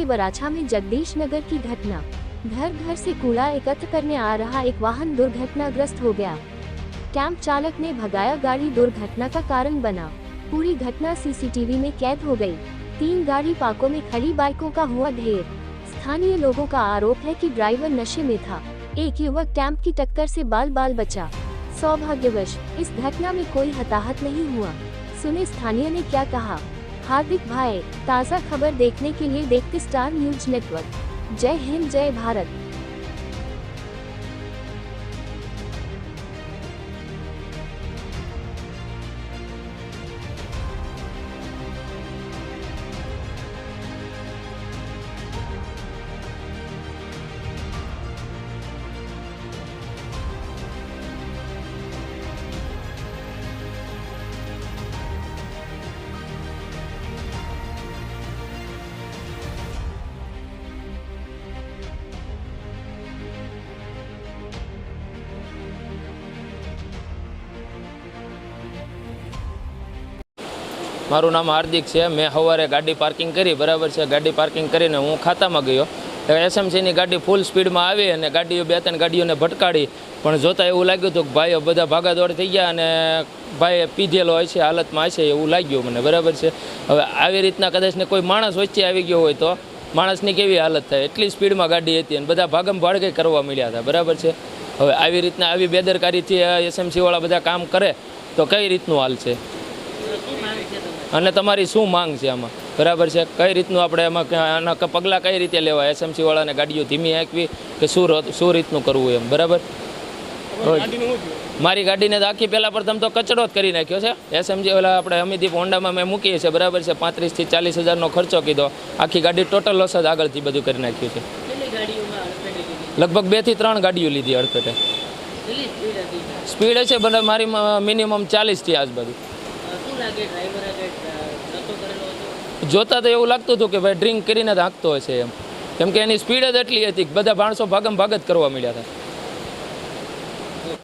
वराछा में जगदीश नगर की घटना। घर घर से कूड़ा एकत्र करने आ रहा एक वाहन दुर्घटनाग्रस्त हो गया। कैंप चालक ने भगाया गाड़ी, दुर्घटना का कारण बना। पूरी घटना सीसीटीवी में कैद हो गई। 3 गाड़ी पार्कों में खड़ी बाइकों का हुआ ढेर। स्थानीय लोगों का आरोप है कि ड्राइवर नशे में था। एक युवक कैंप की टक्कर से बाल बाल बचा। सौभाग्यवश इस घटना में कोई हताहत नहीं हुआ। सुने स्थानीय ने क्या कहा। हार्दिक भाई, ताज़ा खबर देखने के लिए देखते स्टार न्यूज नेटवर्क। जय हिंद, जय भारत। મારું નામ હાર્દિક છે। મેં સવારે ગાડી પાર્કિંગ કરી, બરાબર છે। ગાડી પાર્કિંગ કરીને હું ખાતામાં ગયો। એસએમસીની ગાડી ફૂલ સ્પીડમાં આવી અને ગાડીઓ 2-3 ગાડીઓને ભટકાડી, પણ જોતાં એવું લાગ્યું હતું કે ભાઈઓ બધા ભાગાદોડ થઈ ગયા અને ભાઈ પીધેલો હોય છે, હાલતમાં હશે એવું લાગ્યું મને, બરાબર છે। હવે આવી રીતના કદાચને કોઈ માણસ વચ્ચે આવી ગયો હોય તો માણસની કેવી હાલત થાય, એટલી સ્પીડમાં ગાડી હતી અને બધા ભાગમ ભાડકે કરવા મળ્યા હતા, બરાબર છે। હવે આવી રીતના આવી બેદરકારીથી એસએમસીવાળા બધા કામ કરે તો કઈ રીતનું હાલ છે અને તમારી શું માંગ છે આમાં, બરાબર છે? કઈ રીતનું આપણે એમાં આના પગલાં કઈ રીતે લેવા, એસએમસીવાળાને ગાડીઓ ધીમી હાંકવી કે શું રીતનું કરવું એમ, બરાબર? મારી ગાડીને તો આખી પહેલાં પ્રથમ તો કચરો જ કરી નાખ્યો છે। એસએમજી ઓલા આપણે અમિદીપ હોન્ડામાં મેં મૂકીએ છીએ, બરાબર છે। 35 થી 40 હજારનો ખર્ચો કીધો, આખી ગાડી ટોટલ લોસ જ આગળથી બધું કરી નાખ્યું છે। લગભગ 2 થી 3 ગાડીઓ લીધી અડફેટે। સ્પીડ છે બરાબર મારી મિનિમમ 40 થી આજુબાજુ। જોતા તો એવું લાગતું હતું કે ભાઈ ડ્રિંક કરીને જ હાંકતો હશે એમ, કેમ કે એની સ્પીડ જ એટલી હતી કે બધા માણસો ભાગમ ભાગ જ કરવા મળ્યા હતા।